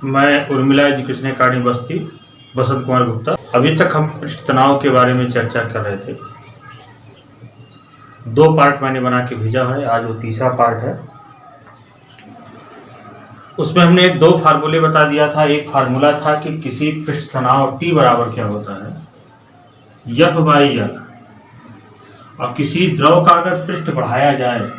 मैं उर्मिला एजुकेशन अकादमी बस्ती बसंत कुमार गुप्ता। अभी तक हम पृष्ठ तनाव के बारे में चर्चा कर रहे थे। 2 पार्ट मैंने बना के भेजा है, आज वो तीसरा पार्ट है। उसमें हमने 2 फार्मूले बता दिया था। एक फार्मूला था कि किसी पृष्ठ तनाव T बराबर क्या होता है, F/L, और किसी द्रव का अगर पृष्ठ बढ़ाया जाए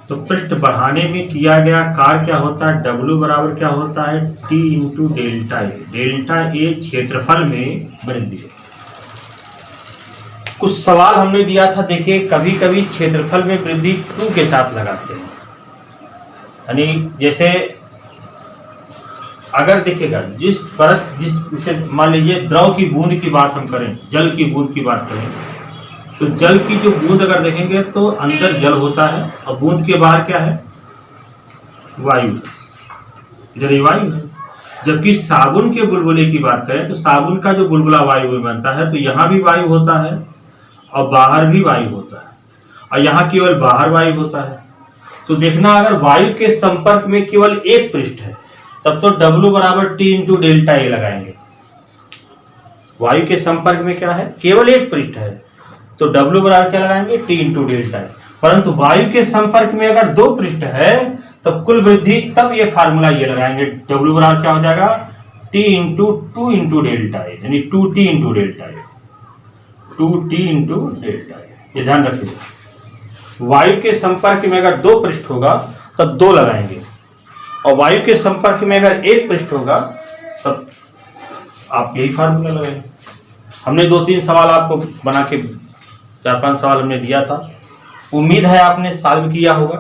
तो पृष्ठ बढ़ाने में किया गया कार्य क्या होता है, W बराबर क्या होता है, T into delta A. Delta A क्षेत्रफल में वृद्धि। कुछ सवाल हमने दिया था, देखिए कभी कभी क्षेत्रफल में वृद्धि 2 के साथ लगाते हैं। यानी जैसे अगर देखिएगा जिसे मान लीजिए द्रव की बूंद की बात हम करें, जल की बूंद की बात करें, तो जल की जो बूंद अगर देखेंगे तो अंदर जल होता है और बूंद के बाहर क्या है, वायु। इधर ये वायु है। जबकि साबुन के बुलबुले की बात करें तो साबुन का जो बुलबुला वायु में बनता है, तो यहाँ भी वायु होता है और बाहर भी वायु होता है, और यहाँ केवल बाहर वायु होता है। तो देखना, अगर वायु के संपर्क में केवल एक पृष्ठ है तब तो W बराबर T इंटू डेल्टा ए लगाएंगे। वायु के संपर्क में क्या है, केवल एक पृष्ठ है तो W बराबर क्या लगाएंगे, T इंटू डेल्टा ए। परंतु वायु के संपर्क में अगर 2 पृष्ठ है तब कुल वृद्धि, तब ये फार्मूला ये लगाएंगे, W बराबर क्या हो जाएगा, T into 2 into delta A, यानी 2T into delta A, 2T into delta A. ये ध्यान रखिए, वायु के संपर्क में अगर 2 पृष्ठ होगा तब 2 लगाएंगे, और वायु के संपर्क में अगर 1 पृष्ठ होगा तब आप यही फार्मूला लगाएंगे। हमने 2-3 सवाल आपको बना के 4-5 सवाल हमने दिया था। उम्मीद है आपने सॉल्व किया होगा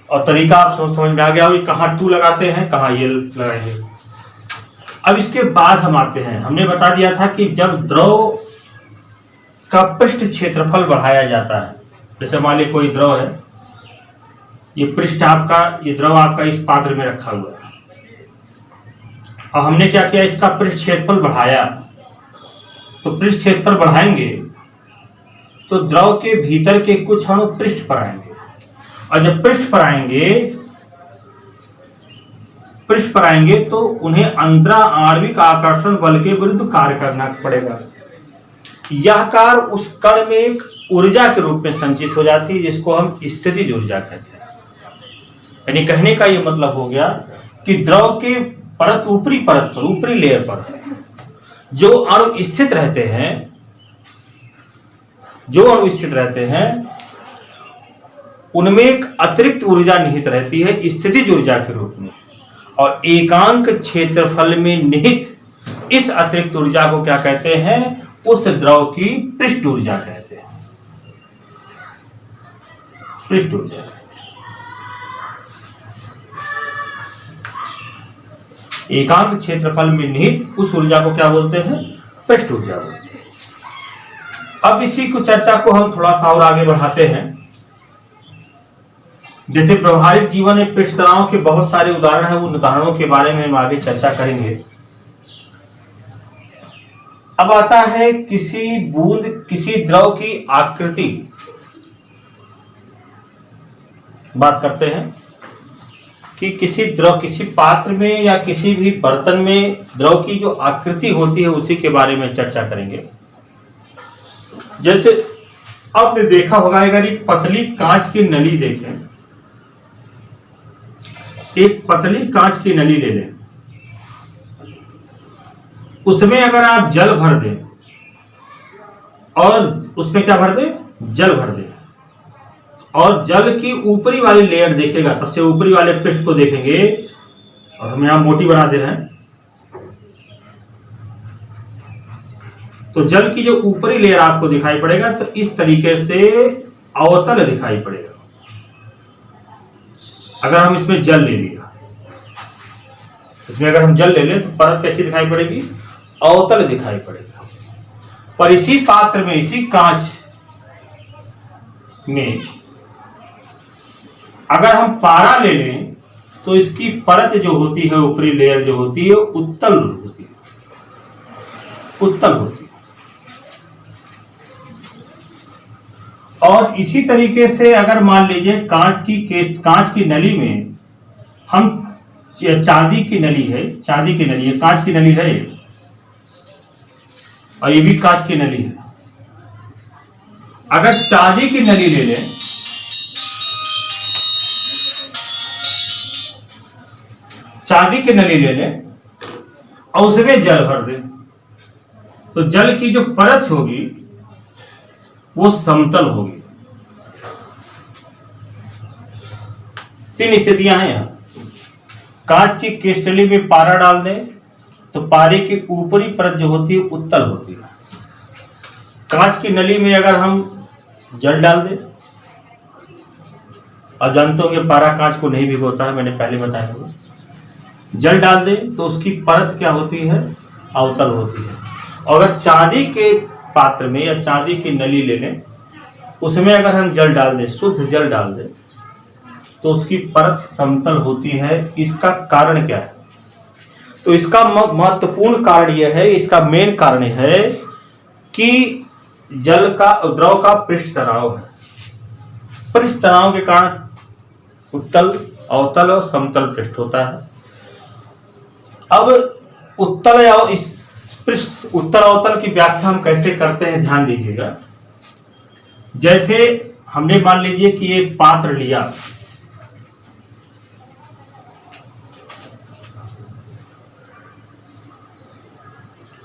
और तरीका आप समझ में आ गया होगा, कहाँ 2 लगाते हैं, कहाँ ये लगाएंगे। अब इसके बाद हम आते हैं, हमने बता दिया था कि जब द्रव का पृष्ठ क्षेत्रफल बढ़ाया जाता है, जैसे मान लीजिए कोई द्रव है, ये पृष्ठ आपका, ये द्रव आपका इस पात्र में रखा हुआ है, और हमने क्या किया, इसका पृष्ठ क्षेत्रफल बढ़ाया। तो पृष्ठ क्षेत्रफल बढ़ाएंगे तो द्रव के भीतर के कुछ अणु पृष्ठ पर आएंगे, और जब पृष्ठ पर आएंगे तो उन्हें अंतरा आणविक आकर्षण बल के विरुद्ध कार्य करना पड़ेगा। यह कार्य उस कण में एक ऊर्जा के रूप में संचित हो जाती है, जिसको हम स्थितिज ऊर्जा कहते हैं। यानी कहने का यह मतलब हो गया कि द्रव के ऊपरी परत पर, ऊपरी लेयर पर जो अणु स्थित रहते हैं उनमें एक अतिरिक्त ऊर्जा निहित रहती है स्थितिज ऊर्जा के रूप में, और एकांक क्षेत्रफल में निहित इस अतिरिक्त ऊर्जा को क्या कहते हैं, उस द्रव की पृष्ठ ऊर्जा कहते हैं। पृष्ठ ऊर्जा कहते हैं। एकांक क्षेत्रफल में निहित उस ऊर्जा को क्या बोलते हैं, पृष्ठ ऊर्जा बोलते हैं। अब इसी को चर्चा को हम थोड़ा सा और आगे बढ़ाते हैं। जैसे व्यवहारिक जीवन में पृष्ठ तनाव के बहुत सारे उदाहरण हैं, उन उदाहरणों के बारे में हम आगे चर्चा करेंगे। अब आता है किसी बूंद, किसी द्रव की आकृति। बात करते हैं कि किसी द्रव, किसी पात्र में या किसी भी बर्तन में द्रव की जो आकृति होती है उसी के बारे में चर्चा करेंगे। जैसे आपने देखा होगा, अगर एक पतली कांच की नली देखें, एक पतली कांच की नली ले लें, उसमें अगर आप जल भर दें और उसमें क्या भर दें, जल भर दें, और जल की ऊपरी वाली लेयर देखेगा, सबसे ऊपरी वाले पृष्ठ को देखेंगे, और हम यहां मोटी बना दे रहे हैं, तो जल की जो ऊपरी लेयर आपको दिखाई पड़ेगा तो इस तरीके से अवतल दिखाई पड़ेगा। अगर हम इसमें जल ले लिया, इसमें अगर हम जल ले लें तो परत कैसी दिखाई पड़ेगी, अवतल दिखाई पड़ेगा। पर इसी पात्र में, इसी कांच में अगर हम पारा ले लें तो इसकी परत जो होती है, ऊपरी लेयर जो होती है, उत्तल होती है, उत्तल होती है। और इसी तरीके से अगर मान लीजिए कांच की नली में हम चांदी की नली है, चांदी की नली है, कांच की नली है और ये भी कांच की नली है। अगर चांदी की नली ले लें, चांदी की नली ले लें और उसमें जल भर दें, तो जल की जो परत होगी वो समतल होगी। 3 स्थितियां हैं यहां। कांच की केसली में पारा डाल दें तो पारे की ऊपरी परत जो होती है उत्तल होती है। कांच की नली में अगर हम जल डाल दें, और जानते होंगे पारा कांच को नहीं भिगोता है, मैंने पहले बताया था। जल डाल दें तो उसकी परत क्या होती है, अवतल होती है। और अगर चांदी के पात्र में या चांदी की नली ले लें, उसमें अगर हम जल डाल दें, शुद्ध जल डाल दें, तो उसकी परत समतल होती है। इसका कारण क्या है? तो इसका महत्वपूर्ण कारण यह है, इसका मेन कारण है कि जल का द्रव का पृष्ठ तनाव है। पृष्ठ तनाव के कारण उत्तल, अवतल और समतल पृष्ठ होता है। अब उत्तल या इस पृष्ठ उत्तल अवतल की व्याख्या हम कैसे करते हैं, ध्यान दीजिएगा। जैसे हमने मान लीजिए कि एक पात्र लिया,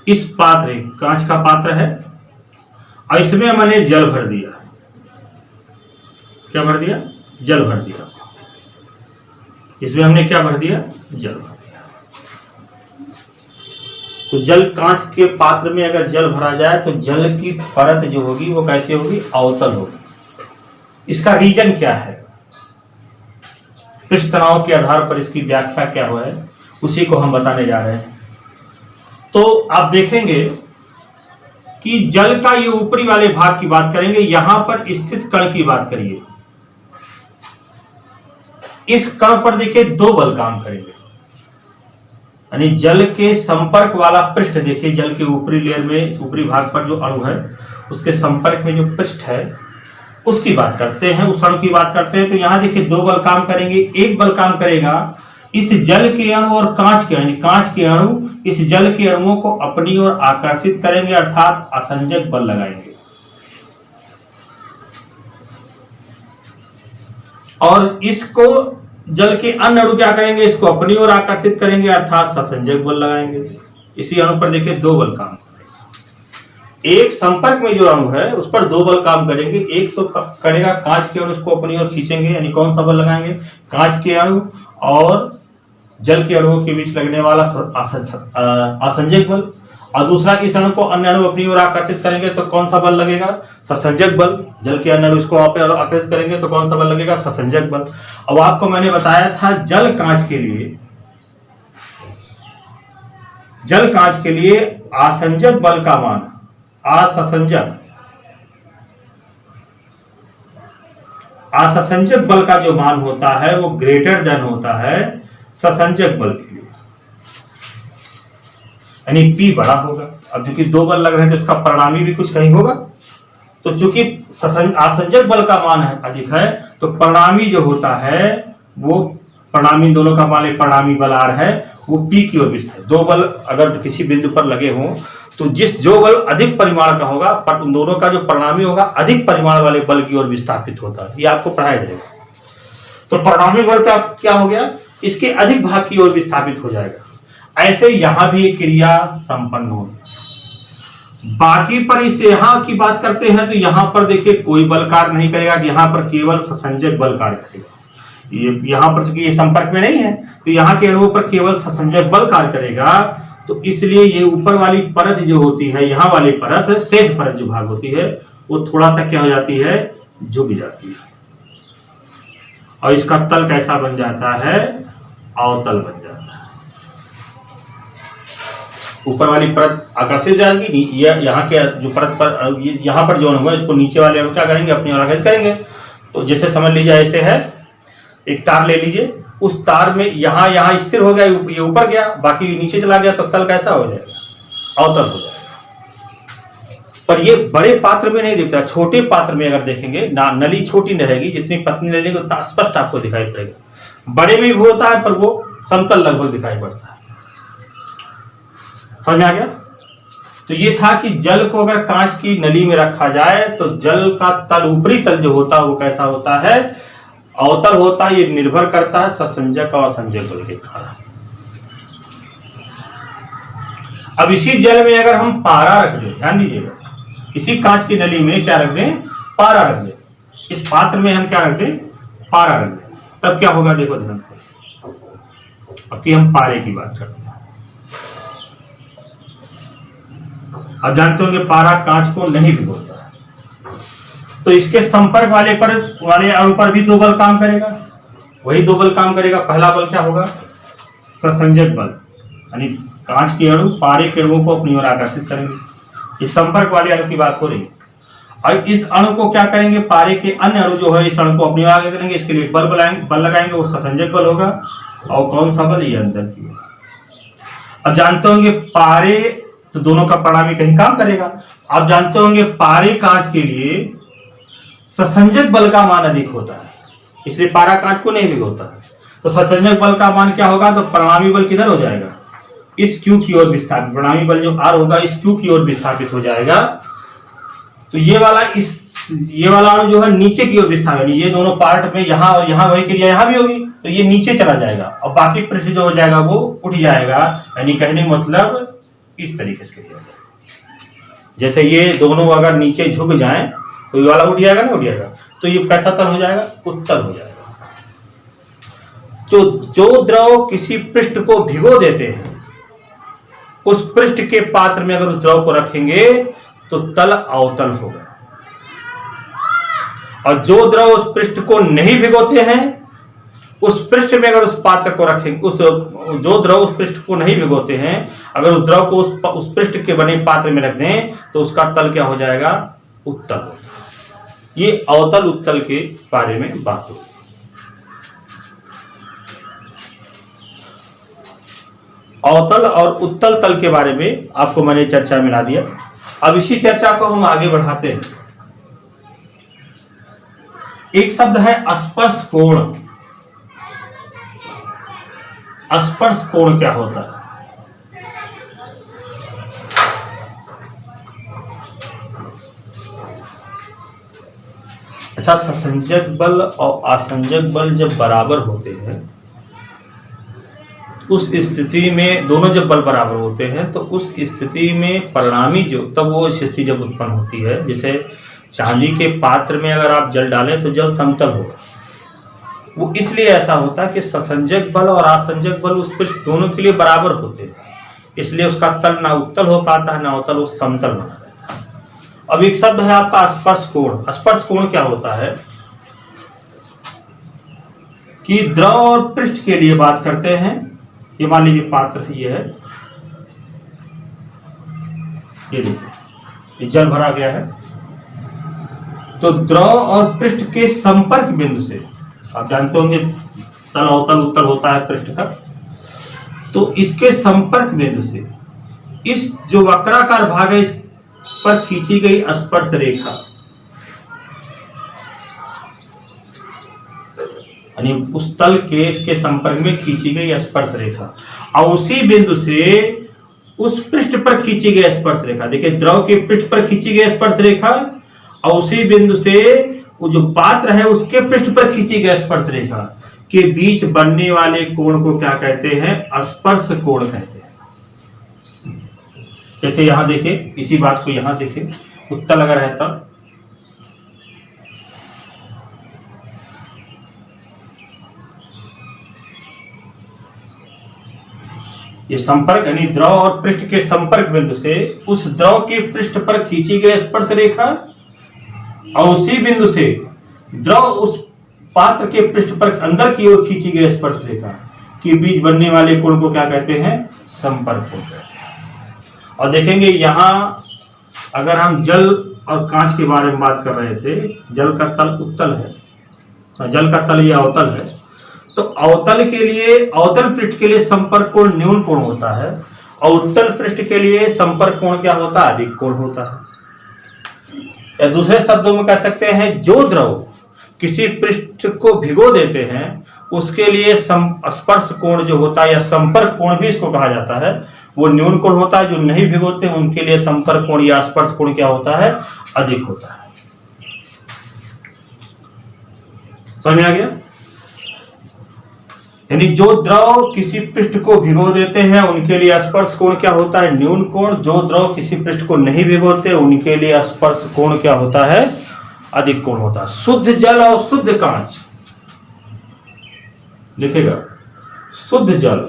इस पात्र, कांच का पात्र है और इसमें मैंने जल भर दिया। क्या भर दिया? जल भर दिया। इसमें हमने क्या भर दिया? जल भर दिया। तो जल, कांच के पात्र में अगर जल भरा जाए तो जल की परत जो होगी वो कैसे होगी? अवतल होगी। इसका रीजन क्या है? पृष्ठ तनाव के आधार पर इसकी व्याख्या क्या हुआ है, उसी को हम बताने जा रहे हैं। तो आप देखेंगे कि जल का ये ऊपरी वाले भाग की बात करेंगे, यहां पर स्थित कण की बात करिए। इस कण पर देखिए 2 बल काम करेंगे, यानी जल के संपर्क वाला पृष्ठ देखिए, जल के ऊपरी लेयर में, ऊपरी भाग पर जो अणु है उसके संपर्क में जो पृष्ठ है उसकी बात करते हैं, उस अणु की बात करते हैं। तो यहां देखिए 2 बल काम करेंगे। एक बल काम करेगा इस जल के अणु और कांच के अणु, कांच के अणु इस जल के अणुओं को अपनी ओर आकर्षित करेंगे, अर्थात असंजक बल लगाएंगे। और इसको जल के अन्य अणु क्या करेंगे? इसको अपनी ओर आकर्षित करेंगे, अर्थात ससंजक बल लगाएंगे। इसी अणु पर देखिए 2 बल काम करेंगे। एक संपर्क में जो अणु है उस पर 2 बल काम करेंगे। एक तो करेगा कांच के अणु, उसको अपनी ओर खींचेंगे, यानी कौन सा बल लगाएंगे? कांच के अणु और जल के अणुओं के बीच लगने वाला असंजक बल। और दूसरा, इस अणु को अन्य अणु अपनी ओर आकर्षित करेंगे तो कौन सा बल लगेगा? ससंजक बल। जल के अन्य अणु इसको आकर्षित करेंगे तो कौन सा बल लगेगा? ससंजक बल। अब आपको मैंने बताया था जल कांच के लिए, जल कांच के लिए आसंजक बल का मान, असंजक बल का जो मान होता है वो ग्रेटर देन होता है ससंजक बल के लिए, यानी P बड़ा होगा। अब चूंकि 2 बल लग रहे हैं तो इसका परिणामी भी कुछ कहीं होगा। तो चूंकि आसंजक बल का मान है अधिक है, तो परिणामी जो होता है वो, परिणामी दोनों का मान, परिणामी बल R है, वो P की ओर विस्थापित है। 2 बल अगर किसी बिंदु पर लगे हों तो जो बल अधिक परिमाण का होगा, पर उन दोनों का जो परिणामी होगा अधिक परिमाण वाले बल की ओर विस्थापित होता है। ये आपको पढ़ाया जाएगा। तो परिणामी बल का क्या हो गया? इसके अधिक भाग की ओर विस्थापित हो जाएगा। ऐसे यहां भी एक क्रिया संपन्न होगी। बाकी पर इस यहां की बात करते हैं तो यहां पर देखिए कोई बल कार्य नहीं करेगा, यहां पर केवल ससंजक बल कार्य करेगा। ये यहां पर चूंकि ये संपर्क में नहीं है तो यहां के अणुओं पर केवल ससंजक बल कार्य करेगा। तो इसलिए ये ऊपर वाली परत जो होती है, यहां वाली परत, शेष परत जो भाग होती है, वो थोड़ा सा क्या हो जाती है? झुक जाती है। और इसका तल कैसा बन जाता है? अवतल बन जाता है। ऊपर वाली परत आकर्षित जाएगी, यहाँ के जो परत पर, यहाँ पर जो अणु है इसको नीचे वाले अणु क्या करेंगे? अपनी ओर आकर्षित करेंगे। तो जैसे समझ लीजिए ऐसे है, एक तार ले लीजिए, उस तार में यहाँ स्थिर हो गया, ये ऊपर गया, बाकी नीचे चला गया, तो तल कैसा हो जाएगा? अवतल हो जाएगा। पर ये बड़े पात्र में नहीं दिखता, छोटे पात्र में अगर देखेंगे ना, नली छोटी रहेगी, जितनी पतली नली उतना स्पष्ट आपको दिखाई पड़ेगा। बड़े में भी होता है पर वो समतल लगभग दिखाई पड़ता है। समझ में आ गया? तो ये था कि जल को अगर कांच की नली में रखा जाए तो जल का तल, ऊपरी तल जो होता है वो कैसा होता है, अवतल होता है। ये निर्भर करता है ससंजक और असंजक बल के कारण। अब इसी जल में अगर हम पारा रख दें, ध्यान दीजिएगा, इसी कांच की नली में क्या रख दें, पारा रख दें, इस पात्र में हम क्या रख दें, पारा रख दें, तब क्या होगा देखो ध्यान से। अब की हम पारे की बात करते हैं। अब जानते होंगे पारा कांच को नहीं भिगोता है, तो इसके संपर्क वाले अणु पर भी दो बल काम करेगा, वही दो बल काम करेगा। पहला बल क्या होगा, ससंजक बल, यानी कांच के अणु पारे के अणुओं को अपनी ओर आकर्षित करेंगे। ये संपर्क वाले अणु की बात हो रही है। और इस अणु को क्या करेंगे, पारे के अन्य अणु जो है इस अणु को अपनी ओर आगे करेंगे, इसके लिए बल लगाएंगे, वो ससंजक बल होगा। और कौन सा बल, ये अंदर की ओर। अब जानते होंगे पारे तो दोनों का परिणामी कहीं काम करेगा। आप जानते होंगे पारे कांच के लिए ससंजक बल का मान अधिक होता है, इसलिए पारा कांच को नहीं भिगोता है। तो ससंजक बल का मान क्या होगा, तो परिणामी बल किधर हो जाएगा, इस Q की ओर विस्थापित, परिणामी बल जो R होगा इस Q की ओर विस्थापित हो जाएगा। तो ये वाला अणु जो है नीचे की ओर विस्थापित, ये दोनों पार्ट में यहाँ और यहाँ वही क्रिया यहाँ भी होगी, तो ये नीचे चला जाएगा और बाकी पृष्ठ जो हो जाएगा वो उठ जाएगा। यानी कहने मतलब इस तरीके से क्रिया, जैसे ये दोनों अगर नीचे झुक जाएं तो ये वाला उठ जाएगा ना, उठ जाएगा, तो ये कैसा तल हो जाएगा, उत्तल हो जाएगा। जो द्रव किसी पृष्ठ को भिगो देते हैं, उस पृष्ठ के पात्र में अगर उस द्रव को रखेंगे तो तल अवतल होगा। और जो द्रव उस पृष्ठ को नहीं भिगोते हैं, उस पृष्ठ में अगर उस पात्र को रखेंगे, जो द्रव उस पृष्ठ को नहीं भिगोते हैं, अगर उस द्रव को उस पृष्ठ के बने पात्र में रख दें तो उसका तल क्या हो जाएगा, उत्तल होता है। ये अवतल उत्तल के बारे में बात होती है। अवतल और उत्तल तल के बारे में आपको मैंने चर्चा मिला दिया। अब इसी चर्चा को हम आगे बढ़ाते हैं। एक शब्द है स्पर्श कोण। स्पर्श कोण क्या होता है? अच्छा, ससंजक बल और असंजक बल जब बराबर होते हैं, उस स्थिति में दोनों जब बल बराबर होते हैं तो उस स्थिति में परिणामी जो, तब वो स्थिति जब उत्पन्न होती है, जैसे चांदी के पात्र में अगर आप जल डालें तो जल समतल होगा। वो इसलिए ऐसा होता है कि ससंजक बल और असंजक बल उस पृष्ठ दोनों के लिए बराबर होते हैं, इसलिए उसका तल ना उत्तल हो पाता है ना अवतल, वो समतल बना रहता है। अब एक शब्द है आपका स्पर्श कोण। स्पर्श कोण क्या होता है कि द्रव और पृष्ठ के लिए बात करते हैं। ये मान लीजिए पात्र ये है, ये देखिए ये जल भरा गया है, तो द्रव और पृष्ठ के संपर्क बिंदु से, आप जानते होंगे तल अवतल उत्तल होता है पृष्ठ का, तो इसके संपर्क बिंदु से इस जो वक्राकार भाग है इस पर खींची गई स्पर्श रेखा, यानी उस तल के इसके संपर्क में खींची गई स्पर्श रेखा, और उसी बिंदु से उस पृष्ठ पर खींची गई स्पर्श रेखा, देखिए द्रव के पृष्ठ पर खींची गई स्पर्श रेखा और उसी बिंदु से वो जो पात्र है उसके पृष्ठ पर खींची गई स्पर्श रेखा के बीच बनने वाले कोण को क्या कहते हैं, स्पर्श कोण कहते हैं। जैसे यहां देखिए, इसी बात को यहां देखिए, उत्तल अगर है तब ये संपर्क, यानी द्रव और पृष्ठ के संपर्क बिंदु से उस द्रव के पृष्ठ पर खींची गई स्पर्श रेखा और उसी बिंदु से द्रव उस पात्र के पृष्ठ पर अंदर की ओर खींची गई स्पर्श रेखा के बीच बनने वाले कोण को क्या कहते हैं, संपर्क कोण कहते हैं। और देखेंगे यहां अगर हम जल और कांच के बारे में बात कर रहे थे, जल का तल उत्तल है, जल का तल ये अवतल है, तो अवतल के लिए, अवतल पृष्ठ के लिए संपर्क कोण न्यून कोण होता है और उत्तल पृष्ठ के लिए संपर्क कोण क्या होता है, अधिक कोण होता है। या दूसरे शब्दों में कह सकते हैं, जो द्रव किसी पृष्ठ को भिगो देते हैं उसके लिए स्पर्श कोण जो होता है या संपर्क कोण भी इसको कहा जाता है, वो न्यून कोण होता है। जो नहीं भिगोते उनके लिए संपर्क कोण या स्पर्श कोण क्या होता है, अधिक होता है। समझ में आ गया? यानी जो द्रव किसी पृष्ठ को भिगो देते हैं उनके लिए स्पर्श कोण क्या होता है, न्यून कोण। जो द्रव किसी पृष्ठ को नहीं भिगोते उनके लिए स्पर्श कोण क्या होता है, अधिक कोण होता है। शुद्ध जल और शुद्ध कांच, लिखेगा शुद्ध जल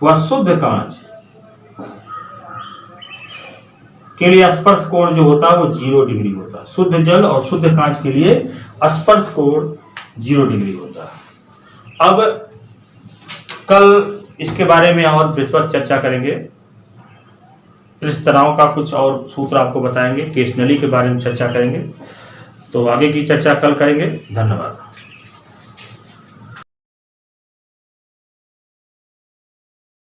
व शुद्ध कांच के लिए स्पर्श कोण जो होता है वो 0 डिग्री होता है। शुद्ध जल और शुद्ध कांच के लिए स्पर्श कोण 0 डिग्री होता है। अब कल इसके बारे में और विस्तृत चर्चा करेंगे। पृष्ठ तनाव का कुछ और सूत्र आपको बताएंगे, केश नली के बारे में चर्चा करेंगे। तो आगे की चर्चा कल करेंगे। धन्यवाद।